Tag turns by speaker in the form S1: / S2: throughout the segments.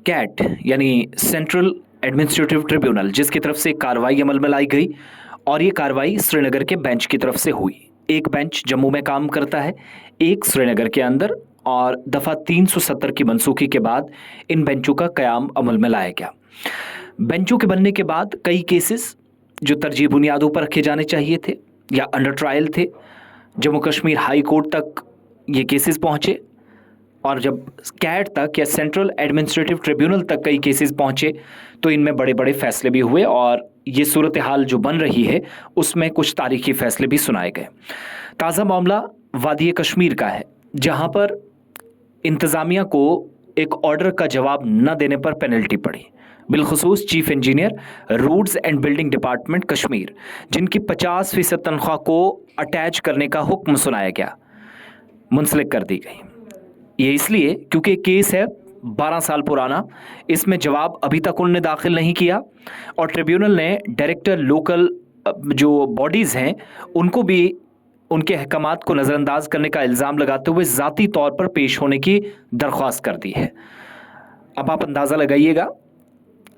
S1: Cat यानी central administrative tribunal, जिसकी तरफ से कार्रवाई अमल में लाई गई और ये कार्रवाई श्रीनगर के बेंच की तरफ से हुई। एक बेंच जम्मू में काम करता है, एक श्रीनगर के अंदर, और दफ़ा 370 की मनसूखी के बाद इन बेंचों का क़याम अमल में लाया गया। बेंचों के बनने के बाद कई केसेस जो तरजीह बुनियादों पर रखे जाने चाहिए थे या अंडर ट्रायल थे, जम्मू कश्मीर हाई कोर्ट तक ये केसेस पहुँचे, और जब कैट तक या सेंट्रल एडमिनिस्ट्रेटिव ट्रिब्यूनल तक कई केसेस पहुंचे तो इनमें बड़े बड़े फैसले भी हुए, और ये सूरत हाल जो बन रही है उसमें कुछ तारीखी फैसले भी सुनाए गए। ताज़ा मामला वादी कश्मीर का है, जहां पर इंतज़ामिया को एक ऑर्डर का जवाब न देने पर पेनल्टी पड़ी, बिलखुसूस chief engineer roads and building department Kashmir, जिनकी 50% तनख्वाह को अटैच करने का हुक्म सुनाया गया, मुंसलिक कर दी गई। ये इसलिए क्योंकि केस है 12 साल पुराना, इसमें जवाब अभी तक उन्होंने दाखिल नहीं किया, और ट्रिब्यूनल ने डायरेक्टर लोकल जो बॉडीज़ हैं उनको भी उनके अहकामात को नज़रअंदाज करने का इल्ज़ाम लगाते हुए ज़ाती तौर पर पेश होने की दरख्वास्त कर दी है। अब आप अंदाज़ा लगाइएगा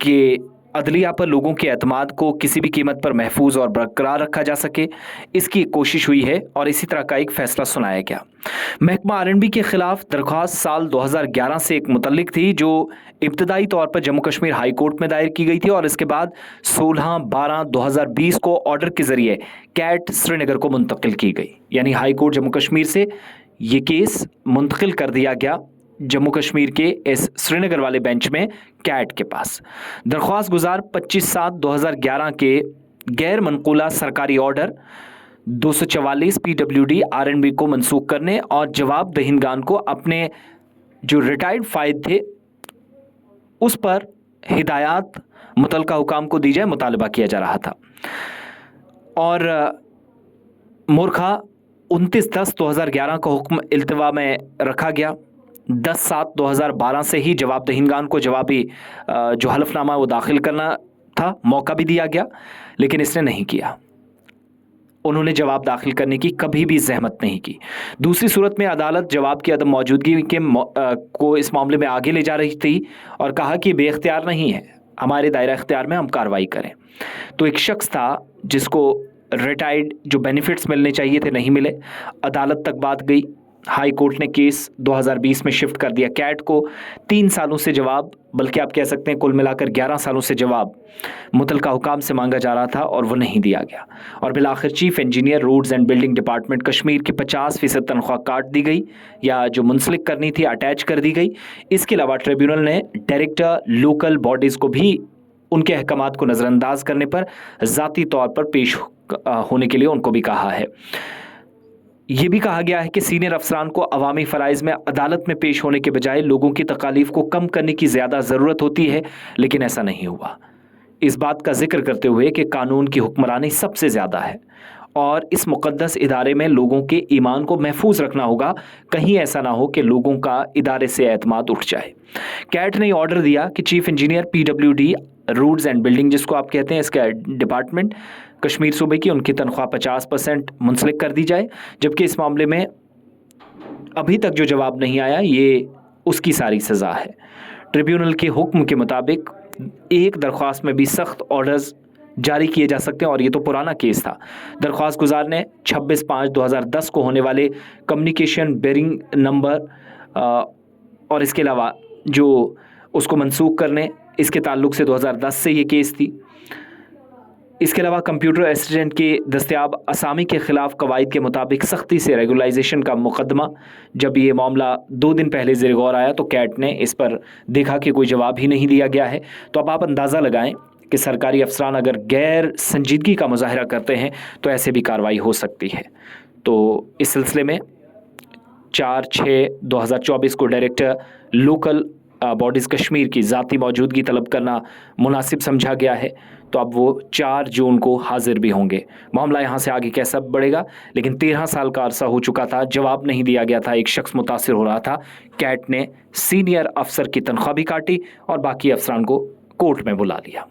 S1: कि अदलिया पर लोगों के एतमाद को किसी भी कीमत पर महफूज और बरकरार रखा जा सके, इसकी कोशिश हुई है और इसी तरह का एक फ़ैसला सुनाया गया। महकमा आर.एन.बी के ख़िलाफ़ दरख्वास्त साल 2011 से एक मुतल्लिक थी, जो इब्तदाई तौर पर जम्मू कश्मीर हाई कोर्ट में दायर की गई थी, और इसके बाद 16/12/2020 को ऑर्डर के ज़रिए कैट श्रीनगर को मुंतकिल की गई। यानी हाई कोर्ट जम्मू कश्मीर से ये केस मुंतकिल कर दिया गया जम्मू कश्मीर के इस श्रीनगर वाले बेंच में कैट के पास। दरख्वास्त गुजार 25/7/2011 के गैर मनकूला सरकारी ऑर्डर 244 PWD आर.एन.बी को मनसूख करने और जवाब दहिंदगान को अपने जो रिटायर्ड फायद थे उस पर हिदायत मुतलका हुकाम को दी जाए, मुतालबा किया जा रहा था। और मोरखा 29/10/2011 का हुक्म इल्तिवा में रखा गया। 10/7/2012 से ही जवाब दहिंदगान को जवाबी जो हलफनामा वो दाखिल करना था, मौका भी दिया गया, लेकिन इसने नहीं किया। उन्होंने जवाब दाखिल करने की कभी भी जहमत नहीं की। दूसरी सूरत में अदालत जवाब की अदम मौजूदगी के को इस मामले में आगे ले जा रही थी और कहा कि बेख्तियार नहीं है, हमारे दायरा इख्तियार में हम कार्रवाई करें। तो एक शख्स था जिसको रिटायर्ड जो बेनिफिट्स मिलने चाहिए थे नहीं मिले, अदालत तक बात गई, हाई कोर्ट ने केस 2020 में शिफ्ट कर दिया कैट को। 3 सालों से जवाब, बल्कि आप कह सकते हैं कुल मिलाकर 11 सालों से जवाब मुतलका हुकाम से मांगा जा रहा था और वो नहीं दिया गया, और बिलाखिर chief engineer roads and building department Kashmir की 50% तनख्वाह काट दी गई या जो मुंसलिक करनी थी अटैच कर दी गई। इसके अलावा ट्रिब्यूनल ने डायरेक्टर लोकल बॉडीज़ को भी उनके अहकामात को नज़रअंदाज करने पर ज़ाती तौर पर पेश होने के लिए उनको भी कहा है। ये भी कहा गया है कि सीनियर अफसरान को अवामी फ़राइज़ में अदालत में पेश होने के बजाय लोगों की तकालीफ को कम करने की ज़्यादा ज़रूरत होती है, लेकिन ऐसा नहीं हुआ। इस बात का जिक्र करते हुए कि कानून की हुक्मरानी सबसे ज़्यादा है और इस मुक़द्दस इदारे में लोगों के ईमान को महफूज रखना होगा, कहीं ऐसा ना हो कि लोगों का इदारे से एतमाद उठ जाए। कैट ने ऑर्डर दिया कि chief engineer PWD roads and building, जिसको आप कहते हैं इसका डिपार्टमेंट कश्मीर सूबे की, उनकी तनख्वाह 50% मुंसलिक कर दी जाए, जबकि इस मामले में अभी तक जो जवाब नहीं आया ये उसकी सारी सज़ा है। ट्रिब्यूनल के हुक्म के मुताबिक एक दरख्वास्त में भी सख्त ऑर्डर्स जारी किए जा सकते हैं, और ये तो पुराना केस था। दरख्वास्त गुजार ने 26/5/2010 को होने वाले कम्युनिकेशन बेरिंग नंबर और इसके अलावा जो उसको मनसूख करने, इसके ताल्लुक से 2010 से ये केस थी। इसके अलावा कंप्यूटर असिस्टेंट के दस्तयाब असामी के ख़िलाफ़ कवायद के मुताबिक सख्ती से रेगुलाइजेशन का मुकदमा, जब ये मामला 2 दिन पहले ज़ेर गौर आया तो कैट ने इस पर देखा कि कोई जवाब ही नहीं दिया गया है। तो अब आप अंदाज़ा लगाएं कि सरकारी अफसरान अगर गैर संजीदगी का मुजाहरा करते हैं तो ऐसे भी कार्रवाई हो सकती है। तो इस सिलसिले में 4/6/2024 को डायरेक्टर लोकल बॉडीज़ कश्मीर की ज़ाती मौजूदगी तलब करना मुनासिब समझा गया है। तो अब वो 4 जून को हाजिर भी होंगे। मामला यहाँ से आगे कैसा बढ़ेगा, लेकिन 13 साल का अरसा हो चुका था, जवाब नहीं दिया गया था, एक शख्स मुतासिर हो रहा था। कैट ने सीनियर अफसर की तनख्वाह भी काटी और बाकी अफसरान को कोर्ट में बुला लिया।